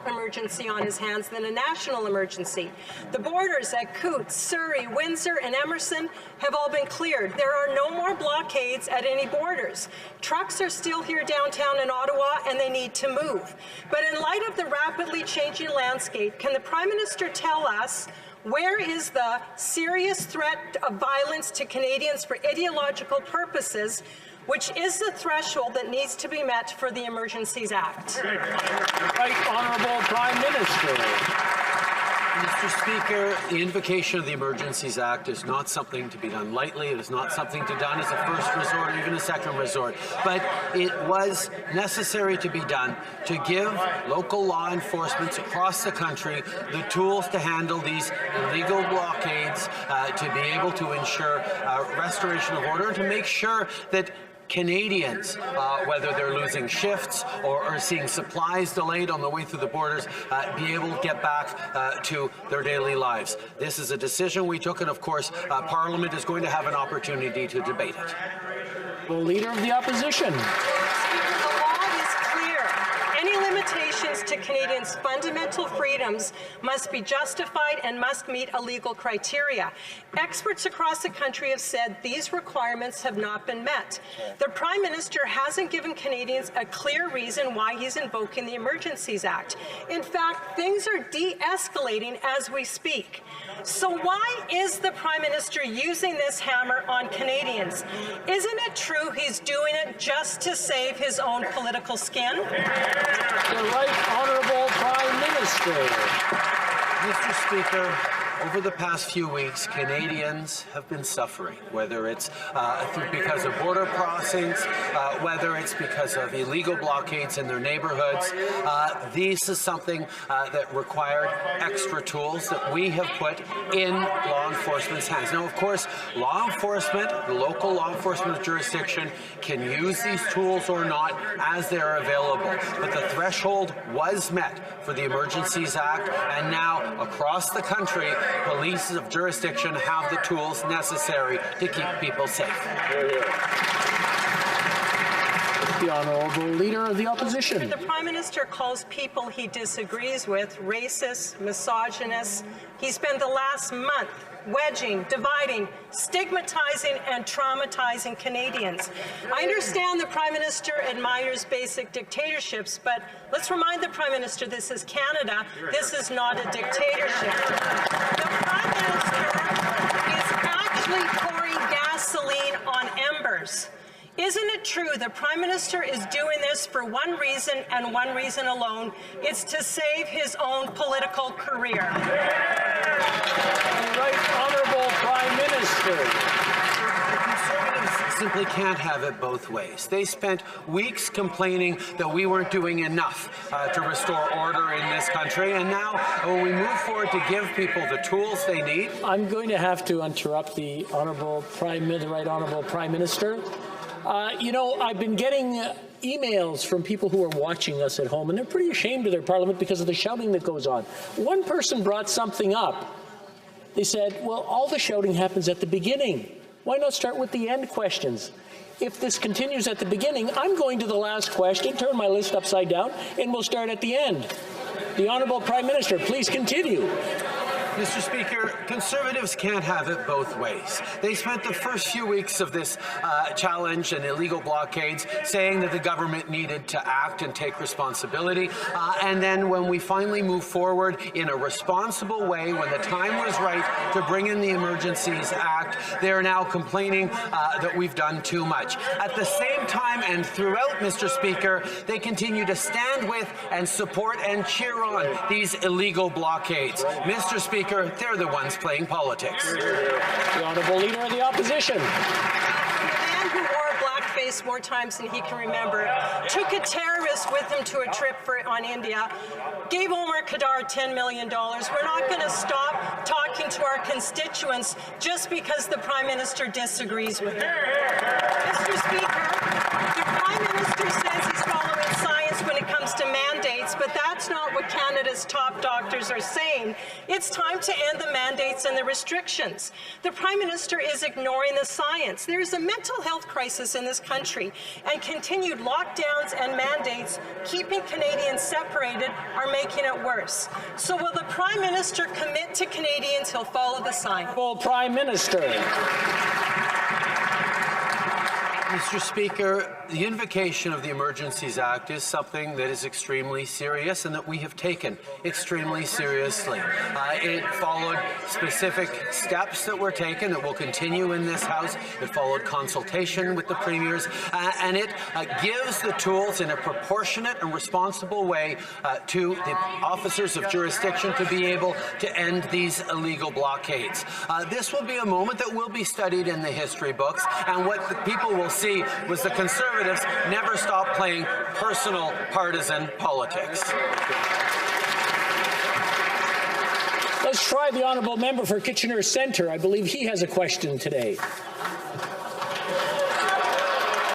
emergency on his hands than a national emergency. The borders at Coutts, Surrey, Windsor, and Emerson have all been cleared. There are no more blockades at any borders. Trucks are still here downtown in Ottawa, and they need to move. But in light of the rapidly changing landscape, can the Prime Minister tell us where is the serious threat of violence to Canadians for ideological purposes, which is the threshold that needs to be met for the Emergencies Act? Right Honourable Prime Minister. Mr. Speaker, the invocation of the Emergencies Act is not something to be done lightly. It is not something to be done as a first resort or even a second resort. But it was necessary to be done to give local law enforcement across the country the tools to handle these illegal blockades, to be able to ensure restoration of order, and to make sure that Canadians, whether they're losing shifts or are seeing supplies delayed on the way through the borders, be able to get back to their daily lives. This is a decision we took, and of course, Parliament is going to have an opportunity to debate it. The Leader of the Opposition. Any limitations to Canadians' fundamental freedoms must be justified and must meet a legal criteria. Experts across the country have said these requirements have not been met. The Prime Minister hasn't given Canadians a clear reason why he's invoking the Emergencies Act. In fact, things are de-escalating as we speak. So why is the Prime Minister using this hammer on Canadians? Isn't it true he's doing it just to save his own political skin? The Right Honourable Prime Minister. Mr. Speaker, over the past few weeks, Canadians have been suffering, whether it's because of border crossings, whether it's because of illegal blockades in their neighbourhoods. This is something that required extra tools that we have put in law enforcement's hands. Now, of course, law enforcement, the local law enforcement jurisdiction, can use these tools or not as they're available. But the threshold was met for the Emergencies Act, and now across the country, police of jurisdiction have the tools necessary to keep people safe. The Honourable Leader of the Opposition. The Prime Minister calls people he disagrees with racist, misogynist. He spent the last month wedging, dividing, stigmatizing and traumatizing Canadians. I understand the Prime Minister admires basic dictatorships, but let's remind the Prime Minister this is Canada. This is not a dictatorship. The Prime Minister is actually pouring gasoline on embers. Isn't it true the Prime Minister is doing this for one reason and one reason alone? It's to save his own political career. Right Honourable Prime Minister. Simply can't have it both ways. They spent weeks complaining that we weren't doing enough to restore order in this country, and now when we move forward to give people the tools they need. I'm going to have to interrupt the Right Honourable Prime Minister. You know, I've been getting emails from people who are watching us at home, and they're pretty ashamed of their Parliament because of the shouting that goes on. One person brought something up. They said, well, all the shouting happens at the beginning. Why not start with the end questions? If this continues at the beginning, I'm going to the last question, turn my list upside down, and we'll start at the end. The Honourable Prime Minister, please continue. Mr. Speaker, Conservatives can't have it both ways. They spent the first few weeks of this challenge and illegal blockades saying that the government needed to act and take responsibility. And then when we finally move forward in a responsible way, when the time was right to bring in the Emergencies Act, they're now complaining that we've done too much. At the same time and throughout, Mr. Speaker, they continue to stand with and support and cheer on these illegal blockades. Mr. Speaker, they're the ones playing politics. The Honourable Leader of the Opposition. The man who wore blackface more times than he can remember, took a terrorist with him to a trip on India, gave Omar Khadr $10 million. We're not going to stop talking to our constituents just because the Prime Minister disagrees with him. Mr. Speaker, the Prime Minister says he's following science when it comes to mandates, but that's that's not what Canada's top doctors are saying. It's time to end the mandates and the restrictions. The Prime Minister is ignoring the science. There is a mental health crisis in this country, and continued lockdowns and mandates keeping Canadians separated are making it worse. So will the Prime Minister commit to Canadians he'll follow the science? Well, Prime Minister. Mr. Speaker, the invocation of the Emergencies Act is something that is extremely serious and that we have taken extremely seriously. It followed specific steps that were taken that will continue in this House. It followed consultation with the premiers, and it gives the tools in a proportionate and responsible way to the officers of jurisdiction to be able to end these illegal blockades. This will be a moment that will be studied in the history books, and what the people will see was the Conservatives never stopped playing personal partisan politics. Let's try the honourable member for Kitchener Centre. I believe he has a question today.